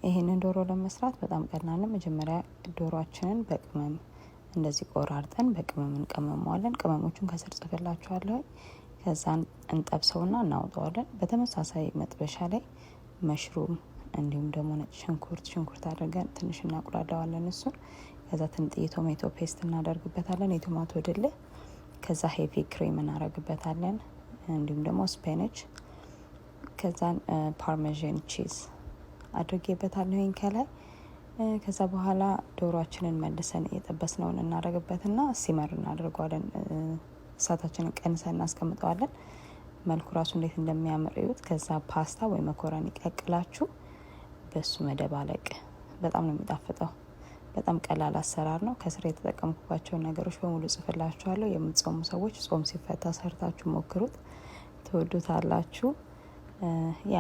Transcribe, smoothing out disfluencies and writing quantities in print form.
ይሄንን ዶሮ ለመስራት በጣም ቀላል ነው። መጀመሪያ ዶሮአችንን በቅመም እንደዚህ ቆራርጠን በቅመም እንቀመመዋለን። ቅመሞቹን ከስር ጽፈላችኋለሁ። ከዛን እንጠብሰውና እናውጣዋለን። በተመሳሳይ መጥበሻ ላይ መሽሩም እንዲሁም ደግሞ ነጭ ሽንኩርት አድርገን ትንሽ እናቁላለዋለን። እሱን ከዛ ትንጥዬ ቶሜቶ ፔስት እናደርግበታለን፣ የቶማቶ ድል። ከዛ ሄቪ ክሬም እናደርግበታለን፣ እንዲሁም ደግሞ ስፒናች። ከዛን ፓርሜዛን ቺዝ አድርጌበታለሁ ከላይ። ከዛ በኋላ ዶሮአችንን መልሰን የጠበስነውን እናደርግበትና ሲመር እናደርገዋለን። እሳታችንን ቀንሰን እናስቀምጠዋለን። መልኩ ራሱ እንዴት እንደሚያምር እዩት። ከዛ ፓስታ ወይ መኮረኒ ቀቅላችሁ በሱ መደባለቅ በጣም ነው የሚጣፍጠው። በጣም ቀላል አሰራር ነው። ከስር የተጠቀምኩባቸውን ነገሮች በሙሉ ጽፍላችኋለሁ። የምትጾሙ ሰዎች ጾም ሲፈታ ሰርታችሁ ሞክሩት፣ ትወዱታላችሁ። ያ